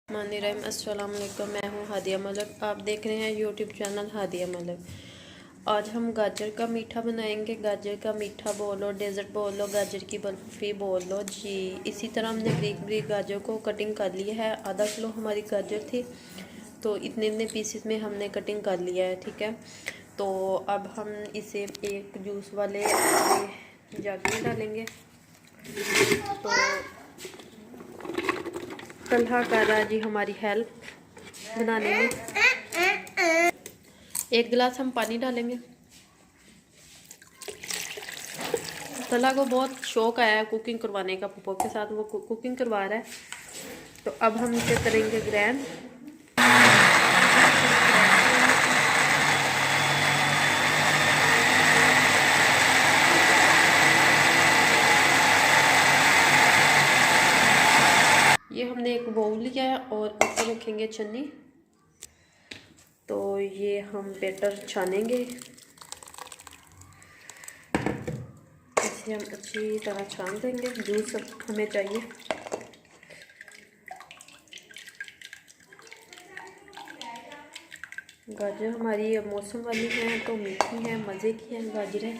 अस्सलाम वालेकुम। मैं हूँ हादिया मलिक। आप देख रहे हैं यूट्यूब चैनल हादिया मलिक। आज हम गाजर का मीठा बनाएंगे। गाजर का मीठा बोलो, डेजर्ट बोलो, गाजर की बर्फ़ी बोलो जी। इसी तरह हमने बारीक बारीक गाजर को कटिंग कर लिया है। आधा किलो हमारी गाजर थी, तो इतने इतने पीसेस में हमने कटिंग कर लिया है। ठीक है, तो अब हम इसे एक जूस वाले जग में डालेंगे। तो तलहा कर रहा है जी हमारी हेल्प बनाने में। एक गिलास हम पानी डालेंगे। तलहा को बहुत शौक आया है कुकिंग करवाने का, पप्पो के साथ वो कुकिंग करवा रहा है। तो अब हम इसे करेंगे ग्रैंड। ये हमने एक बाउल लिया है और ऊपर रखेंगे छन्नी। तो ये हम बैटर छानेंगे। इसे हम अच्छी तरह छान देंगे। जूस सब हमें चाहिए। गाजर हमारी अब मौसम वाली है, तो मीठी है, मज़े की है गाजरें।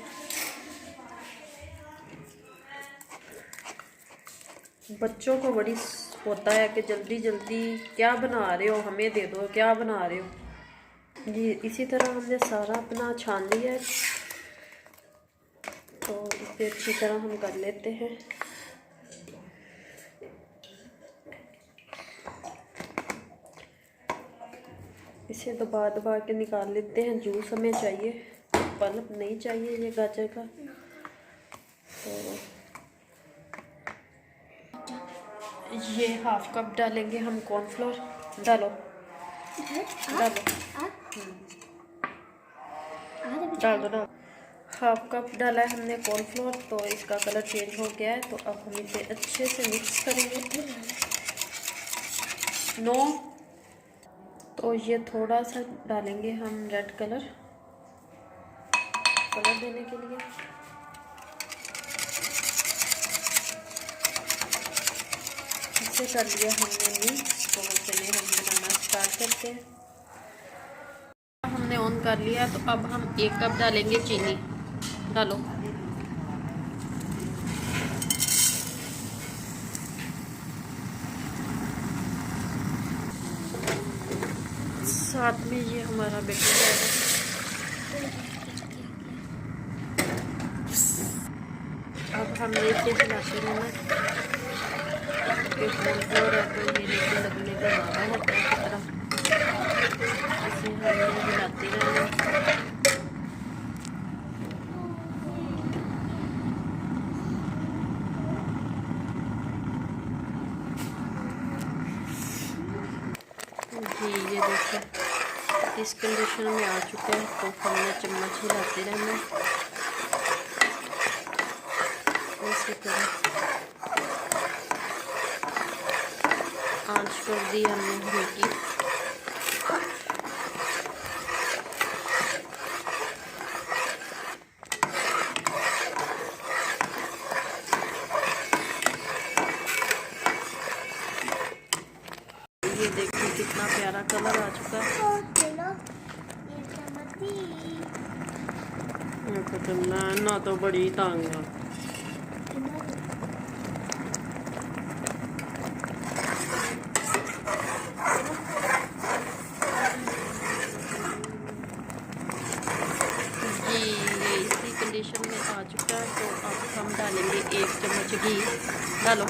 बच्चों को बड़ी होता है कि जल्दी जल्दी क्या बना रहे हो, हमें दे दो, क्या बना रहे हो जी। इसी तरह हमने सारा अपना छान लिया है, तो इसे अच्छी तरह हम कर लेते हैं। इसे दबा दबा के निकाल लेते हैं। जूस हमें चाहिए, पल्प नहीं चाहिए ये गाजर का। तो ये हाफ कप डालेंगे हम कॉर्नफ्लोर। डालो डालो डाल दो। हाफ कप डाला है हमने कॉर्नफ्लोर, तो इसका कलर चेंज हो गया है। तो अब हम इसे अच्छे से मिक्स करेंगे। नो, तो ये थोड़ा सा डालेंगे हम रेड कलर देने के लिए। इसे कर लिया हमने मिक्स। तो चलिए हम बनाना स्टार्ट करते हैं। हमने ऑन कर लिया, तो अब हम एक कप डालेंगे चीनी। डालो। साथ में ये हमारा बेटर जाएगा। अब हमने इसे हिलाते रहना है। कॉर्नफ्लोर है तो ये नीचे लगने का ज़्यादा होता है की तरह। इसे हमने हिलाते रहना है। जी ये देखिए इस कंडीशन में आ चुका है। तो हमने चम्मच हिलाते रहना है इसी तरह। आंच कर दी हमने हल्की। ये देखिए कितना प्यारा कलर आ चुका है। ना तो बड़ी तंग है। जी ये इसी कंडीशन में आ चुका है। तो अब हम डालेंगे 1 चम्मच घी। डालो।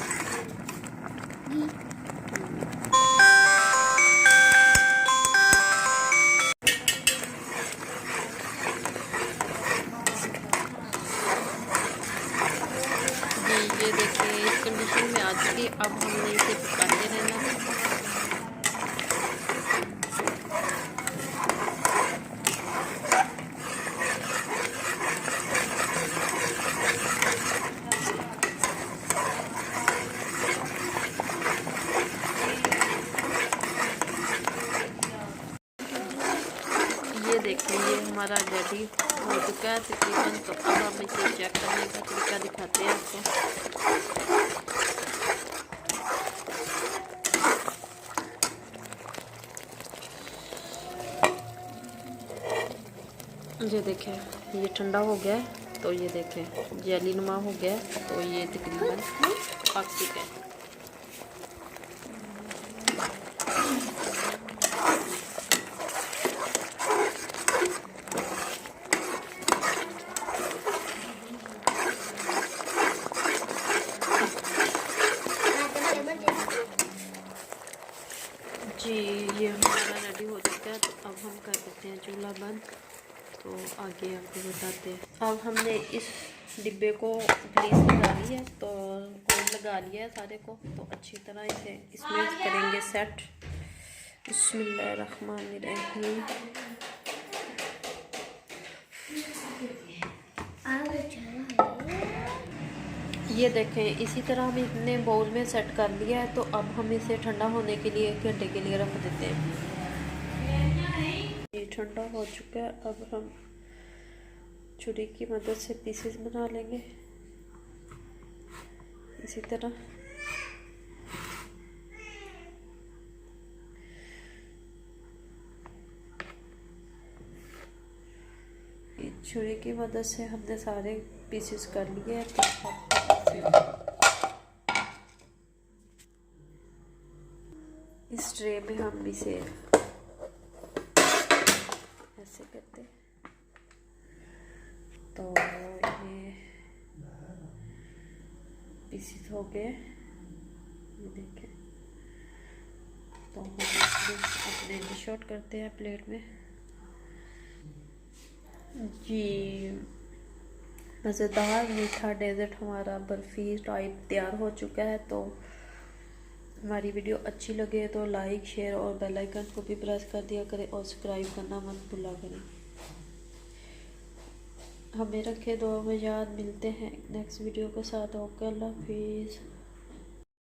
ये देखिए इस कंडीशन में आ चुकी। अब हमने इसे पकाते रहना है। ये देखिए ये हमारा रेडी हो चुका है तकरीबन। तो अब हम इसे चेक करने का तरीका दिखाते हैं आपको। ये देखें, ये ठंडा हो गया है तो ये देखें जेली नुमा हो गया है, तो ये तकरीबन पक चुका है। जी ये हमारा रेडी हो चुका है, तो अब हम कर देते हैं चूल्हा बंद। तो आगे आपको बताते हैं। अब हमने इस डिब्बे को ग्रीस लगा ली है, तो ऑयल लगा लिया है सारे को, तो अच्छी तरह इसे इसमें करेंगे सेट। बिस्मिल्लाहिर्रहमानिर्रहीम। ये देखें, इसी तरह हम इतने बाउल में सेट कर लिया है, तो अब हम इसे ठंडा होने के लिए 1 घंटे के लिए रख देते हैं। ये ठंडा हो चुका है, अब हम छुरी की मदद से पीसेस बना लेंगे इसी तरह। छुरी की मदद से हमने सारे पीसेस कर लिए हैं, तो इस ट्रे में हम इसे ऐसे करते, तो ये पीसेस हो गए, ये देखें। तो हम इसमें अपने डिश आउट करते हैं प्लेट में। जी मज़ेदार मीठा डेजर्ट हमारा बर्फ़ी टाइप तैयार हो चुका है। तो हमारी वीडियो अच्छी लगे तो लाइक शेयर और बेल आइकन को भी प्रेस कर दिया करें और सब्सक्राइब करना मत भूला करें। हमें रखे दुआ में याद। मिलते हैं नेक्स्ट वीडियो के साथ। ओके, अल्लाह हाफिज़।